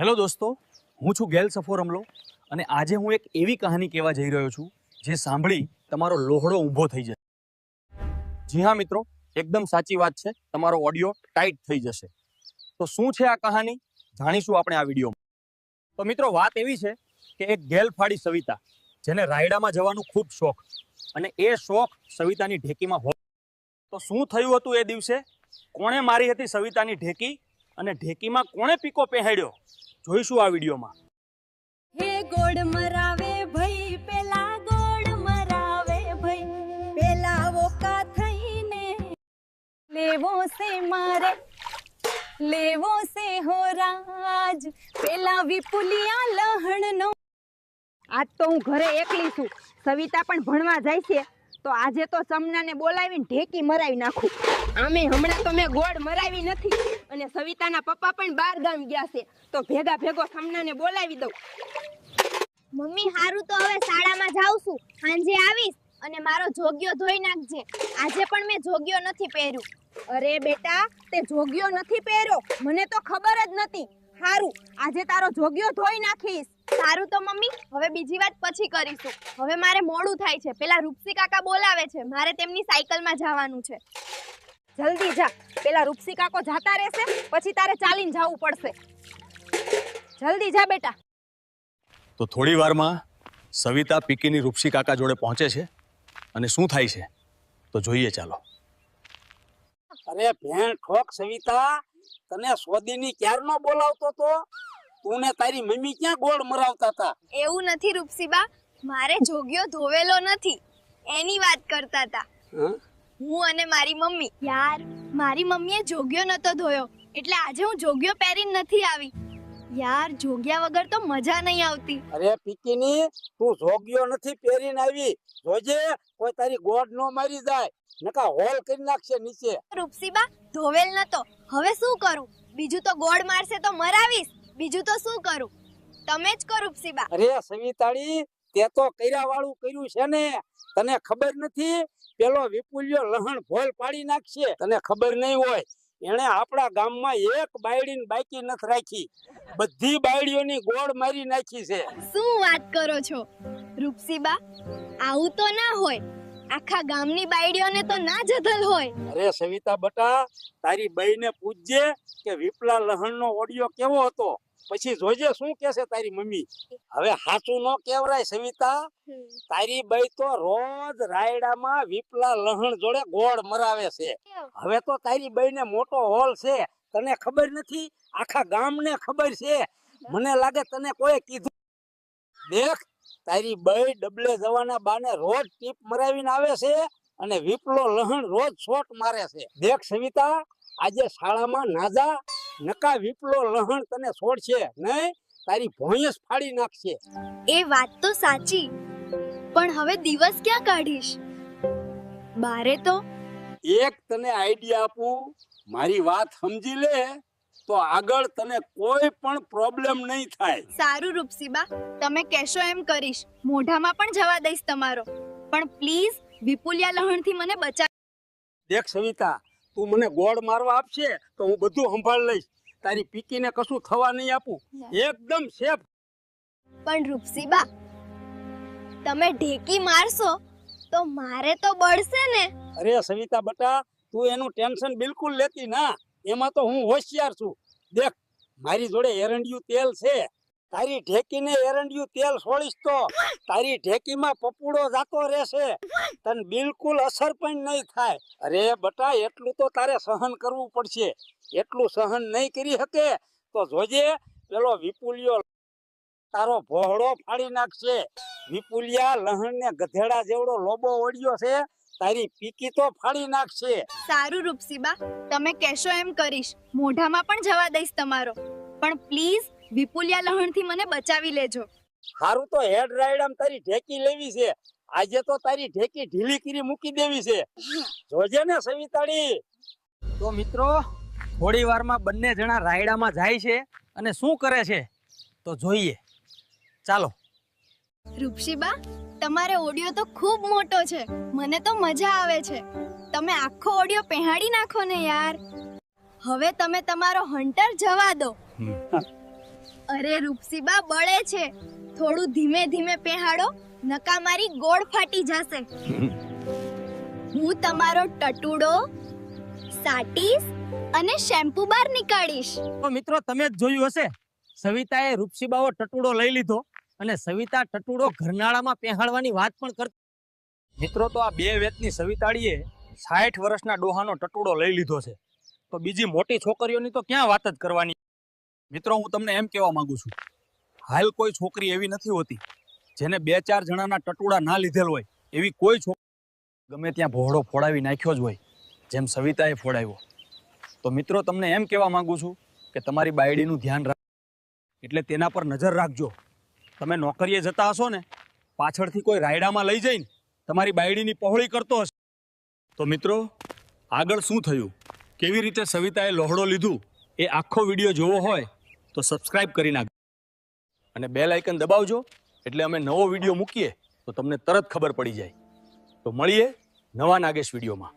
Hello દોસ્તો, હું છું ગેલ સફોરમલો અને આજે હું એક એવી કહાની કહેવા જઈ રહ્યો છું જે સાંભળી તમારો લોહડો ઊભો થઈ જશે. જી હા મિત્રો, એકદમ સાચી વાત છે, તમારો ઓડિયો ટાઈટ થઈ જશે. તો શું છે આ કહાની જાણીશું આપણે આ વિડીયોમાં. તો મિત્રો વાત એવી છે કે એક ગેલફાડી સવિતા જેને રાયડામાં જવાનું ખૂબ શોખ અને એ શોખ સવિતાની ઢેકીમાં હોય. તો શું થયું હતું એ દિવસે, કોણે મારી હતી સવિતાની ઢેકી અને ઢેકીમાં કોણે પીકો પહેર્યો જોઈશું આ વિડીયોમાં. હે ગોળ મરાવે ભઈ પેલા ગોળ મરાવે ભઈ પેલા વોકા થઈને લેવો છે મારે લેવો છે હો રાજ પેલા વિપુલિયા લહણનો. આજ તો હું ઘરે એકલી છું, સવિતા પણ ભણવા જાય છે, તો આજે તો સમનાને બોલાવીને ઢેકી મરાવી નાખું. આમે હમણાં તો મેં ગોળ મરાવી નથી અને સવિતાના પપ્પા પણ બહાર ગામ ગયા છે, તો ભેગો સમનાને બોલાવી દઉં. મમ્મી હારું તો હવે શાળામાં જાઉં છું, સાંજે આવીશ અને મારો જોગ્યો ધોઈ નાખજે. આજે પણ મેં જોગ્યો નથી પહેર્યું. અરે બેટા, તે જોગ્યો નથી પહેર્યો, મને તો ખબર જ નથી. હારું, આજે તારો જોગ્યો ધોઈ નાખીશ. સારું તો મમ્મી, હવે બીજી વાત પછી કરીશું. હવે મારે મોડું થાય છે, પેલા રૂપસી કાકા બોલાવે છે, મારે તેમની સાયકલમાં જવાનું છે. જલ્દી જા, પેલા રૂપસી કાકો જાતા રહેશે, પછી તારે ચાલીને જવું પડશે. જલ્દી જા બેટા. તો થોડી વારમાં સવિતા પીકીની રૂપસી કાકા જોડે પહોંચે છે અને શું થાય છે તો જોઈએ ચાલો. અરે ભેણ ઠોક સવિતા, તને સોદીની ક્યારનો બોલાવતો તો? તું ને તારી મમ્મી ક્યાં ગોળ મરાવતા હતા? એવું નથી રૂપસીબા, મારે જોગ્યો ધોવેલો નથી એની વાત કરતા હતા. હું અને મારી મમ્મી. યાર, મારી મમ્મીએ જોગ્યો નતો ધોયો એટલે આજે હું જોગ્યો પહેરીને નથી આવી. યાર, જોગ્યા વગર તો મજા નહીં આવતી. અરે પીકીની, તું જોગ્યો નથી પહેરીને આવી, જોજે કોઈ તારી ગોળ નો મારી જાય, નકા હોલ કરી નાખશે નીચે. રૂપસીબા, ધોવેલ નતો, હવે શું કરું? બીજું તો ગોળ મારશે તો મરાવીશ, બીજું તો શું કરું? તમે જ કરો રૂપસીબા. અરે સવિતાડી, તે તો કર્યા વાળું કર્યું છે ને, તને ખબર નથી? પેલો વિપુલિયો લહણ ભોલ પાડી નાખશે, તને ખબર નહીં હોય. એણે આપણા ગામમાં એક બાયડીને બાકી નથી રાખી, બધી બાયડીઓની ગોળ મારી નાખી છે. શું વાત કરો છો રૂપસીબા? આવું તો ના હોય, આખા ગામની બાયડીઓને તો ના જધલ હોય. અરે સવિતા બટા, તારી બઈને પૂછજે કે વિપલા લહણનો ઓડિયો કેવો હતો, પછી જોજે શું કહેશે તારી મમ્મી. હવે સાચું નો કહેવરાય સવિતા, તારી બઈ તો રોજ રાયડામાં વિપલા લહણ જોડે ગોળ મરાવે છે. હવે તો તારી બઈને મોટો હોલ છે, તને ખબર નથી? આખા ગામને ખબર છે. મને લાગે તને કોઈ કીધું. દેખ, તારી બઈ ડબલે જવાના બાને રોજ ટીપ મરાવીને આવે છે અને વિપલો લહણ રોજ શોટ મારે છે. દેખ સવિતા, આજે શાળામાં નાજા, નકા વિપલો લહણ તને છોડશે નહીં, તારી ભોંયસ ફાડી નાખશે. એ વાત તો સાચી, પણ હવે દિવસ ક્યાં કાઢીશ? બારે તો એક તને આઈડિયા આપું, મારી વાત સમજી લે તો આગળ તને કોઈ પણ પ્રોબ્લેમ નહીં થાય. સારું રૂપસીબા, તમે કહેશો એમ કરીશ, મોઢામાં પણ જવા દઈશ તમારો, પણ પ્લીઝ વિપુલિયા લહણથી મને બચાવ. દેખ સવિતા, તું મને ગોળ મારવા આપશે તો હું બધું સંભાળ લઈશ, તારી પીકીને કશું થવા નહીં આપું, એકદમ સેફ. પણ રૂપસીબા, તમે ઢેકી મારશો તો મારે તો બળશે ને. અરે સવિતા બટા, તું એનું ટેન્શન બિલકુલ લેતી ના, એમાં તો હું હોશિયાર છું. દેખ, મારી જોડે એરંડિયું તેલ છે, તારી ઢેકીને એરંડિયું તેલ છોડીશ તો તારી ઢેકીમાં પપુડો જાતો રહેશે, તને બિલકુલ અસર પણ નહીં થાય. અરે બટા, એટલું તો તારે સહન કરવું પડશે, એટલું સહન નહીં કરી શકે તો જોજે પેલો વિપુલિયો તારો ભોહડો ફાડી નાખશે. વિપુલિયા લહણને ગધેડા જેવડો લોબો ઓળ્યો છે, તારી પીકી તો ફાડી નાખશે. સારું રૂપસીબા, તમે કહેશો એમ કરીશ, મોઢામાં પણ જવા દઈશ તમારો, પણ પ્લીઝ વિપુલિયા લહણથી મને બચાવી લેજો. હારું તો હેડ રાયડામ તારી ઢેકી લેવી છે, આજે તો તારી ઢેકી ઢીલી કરી મૂકી દેવી છે, જોજે ને સવિતાડી. તો મિત્રો, થોડી વારમાં બંને જણા રાયડામાં જાય છે અને શું કરે છે તો જોઈએ ચાલો. રૂપસીબા, તમારે ઓડિયો તો ખૂબ મોટો છે, મને તો મજા આવે છે. તમે આખો ઓડિયો પહેરાડી નાખો ને યાર. હવે તમે તમારો હન્ટર જવા દો અરે રૂપસીબા બળે છે, થોડું ધીમે ધીમે પહેરાડો, નકા મારી ગોળ ફાટી જશે. હું તમારો ટટુડો સાટીશ અને શેમ્પુ બાર નીકાળીશ. તો મિત્રો તમે જ જોયું હશે, સવિતાએ રૂપસીબાઓ ટટુડો લઈ લીધો અને સવિતા ટટુડો ઘરનાળામાં પહેરાડવાની વાત પણ કરતી. મિત્રો તો આ 2 વેતની સવિતાડીએ 60 વર્ષના ડોહાનો ટટુડો લઈ લીધો છે, તો બીજી મોટી છોકરીઓની તો ક્યાં વાત જ કરવાની. મિત્રો હું તમને એમ કહેવા માંગુ છું, હાલ કોઈ છોકરી એવી નથી હોતી જેને 2-4 જણાના ટટુડા ના લીધેલ હોય. એવી કોઈ છોકરી ગમે ત્યાં ભોળો ફોડાવી નાખ્યો જ હોય, જેમ સવિતાએ ફોડાવ્યો. તો મિત્રો તમને એમ કહેવા માંગુ છું કે તમારી બાયડીનું ધ્યાન રાખ, એટલે તેના પર નજર રાખજો. તમે નોકરીએ જતા હશો ને, પાછળથી કોઈ રાયડામાં લઈ જઈને તમારી બાયડીની પહોળી કરતો હશે. તો મિત્રો આગળ શું થયું, કેવી રીતે સવિતાએ લોહડો લીધું, એ આખો વિડીયો જોવો હોય તો સબસ્ક્રાઇબ કરી નાખજો અને બેલ આઇકન દબાવજો, એટલે અમે નવો વિડીયો મૂકીએ તો તમને તરત ખબર પડી જાય. તો મળીએ નવા નાગેશ વિડીયોમાં.